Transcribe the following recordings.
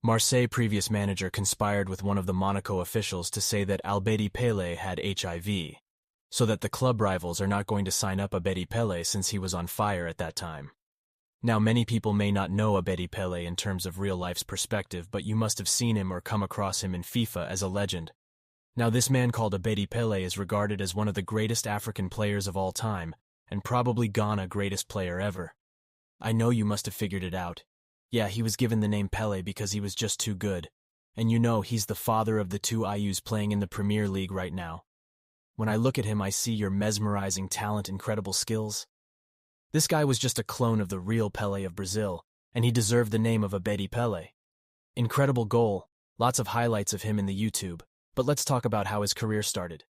Marseille previous manager conspired with one of the Monaco officials to say that Abedi Pele had HIV, so that the club rivals are not going to sign up Abedi Pele since he was on fire at that time. Now, many people may not know Abedi Pele in terms of real life's perspective, but you must have seen him or come across him in FIFA as a legend. Now, this man called Abedi Pele is regarded as one of the greatest African players of all time, and probably Ghana's greatest player ever. I know you must have figured it out. Yeah, he was given the name Pele because he was just too good. And you know, he's the father of the two ayews playing in the Premier League right now. When I look at him, I see your mesmerizing talent, incredible skills. This guy was just a clone of the real Pele of Brazil, and he deserved the name of Abedi Pele. Incredible goal, lots of highlights of him in the YouTube, but let's talk about how his career started.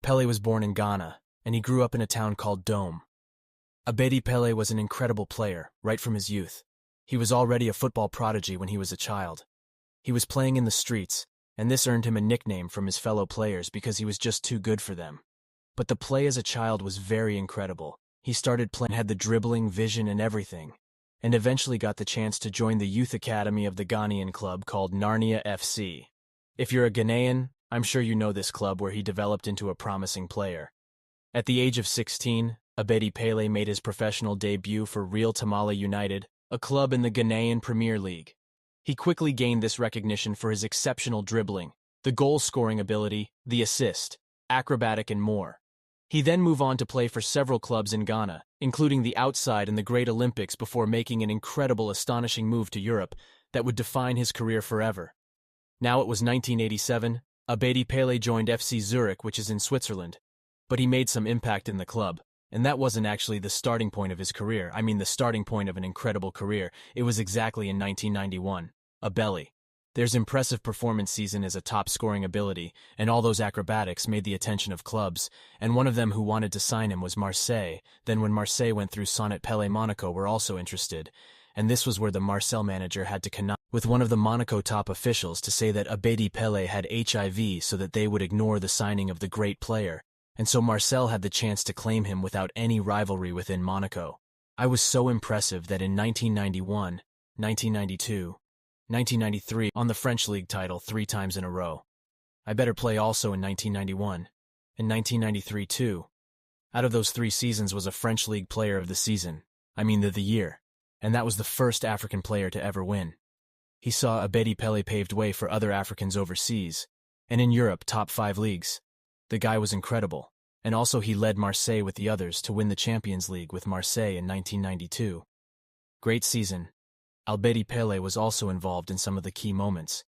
Pele was born in Ghana, and he grew up in a town called Dome. Abedi Pele was an incredible player, right from his youth. He was already a football prodigy when he was a child. He was playing in the streets, and this earned him a nickname from his fellow players because he was just too good for them. But the play as a child was very incredible. He started playing, had the dribbling, vision, and everything, and eventually got the chance to join the youth academy of the Ghanaian club called Narnia FC. If you're a Ghanaian, I'm sure you know this club where he developed into a promising player. At the age of 16, Abedi Pele made his professional debut for Real Tamale United, a club in the Ghanaian Premier League. He quickly gained this recognition for his exceptional dribbling, the goal-scoring ability, the assist, acrobatic, and more. He then moved on to play for several clubs in Ghana, including the Outside and the Great Olympics, before making an incredible, astonishing move to Europe that would define his career forever. Now it was 1987, Abedi Pele joined FC Zurich, which is in Switzerland. But he made some impact in the club, and that wasn't actually the starting point of his career. I mean the starting point of an incredible career. It was exactly in 1991. Abeli. There's impressive performance season as a top-scoring ability, and all those acrobatics made the attention of clubs, and one of them who wanted to sign him was Marseille. Then when Marseille went through Sonnet, Pele Monaco were also interested, and this was where the Marseille manager had to connect with one of the Monaco top officials to say that Abedi Pele had HIV so that they would ignore the signing of the great player, and so Marseille had the chance to claim him without any rivalry within Monaco. I was so impressive that in 1991, 1992, 1993 on the French League title 3 times in a row. I better play also in 1991. In 1993 too. Out of those 3 seasons was a French League player of the season. I mean the year. And that was the first African player to ever win. He saw Abedi Pele paved way for other Africans overseas, and in Europe top 5 leagues. The guy was incredible, and also he led Marseille with the others to win the Champions League with Marseille in 1992. Great season. Abedi Pele was also involved in some of the key moments,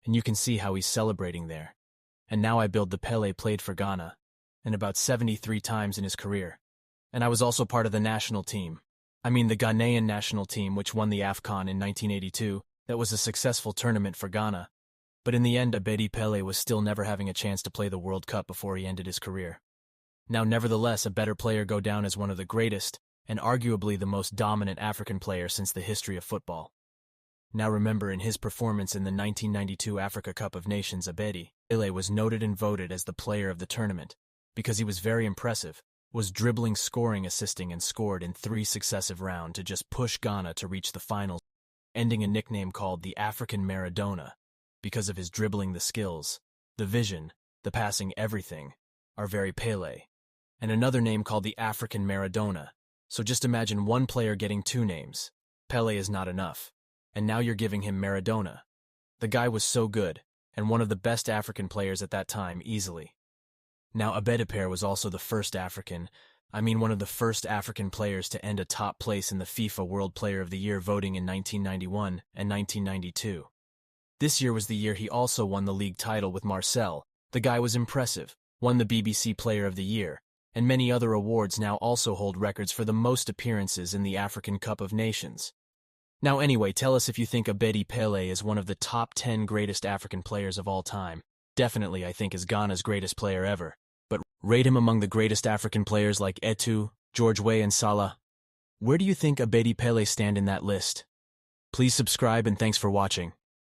and you can see how he's celebrating there. And now I build the Pele played for Ghana, and about 73 times in his career. And I was also part of the national team. I mean the Ghanaian national team which won the AFCON in 1982. That was a successful tournament for Ghana. But in the end, Abedi Pele was still never having a chance to play the World Cup before he ended his career. Now, nevertheless, a better player go down as one of the greatest, and arguably the most dominant African player since the history of football. Now remember, in his performance in the 1992 Africa Cup of Nations, Abedi Pele was noted and voted as the player of the tournament, because he was very impressive, was dribbling, scoring, assisting, and scored in 3 successive rounds to just push Ghana to reach the finals, ending a nickname called the African Maradona, because of his dribbling, the skills, the vision, the passing, everything, are very Pele, and another name called the African Maradona. So just imagine one player getting 2 names. Pele is not enough, and now you're giving him Maradona. The guy was so good, and one of the best African players at that time, easily. Now Abedi Pele was also the first one of the first African players to end a top place in the FIFA World Player of the Year voting in 1991 and 1992. This year was the year he also won the league title with Marseille. The guy was impressive, won the BBC Player of the Year, and many other awards. Now also hold records for the most appearances in the African Cup of Nations. Now anyway, tell us if you think Abedi Pele is one of the top 10 greatest African players of all time. Definitely, I think is Ghana's greatest player ever. But rate him among the greatest African players like Eto'o, George Weah, and Salah. Where do you think Abedi Pele stand in that list? Please subscribe and thanks for watching.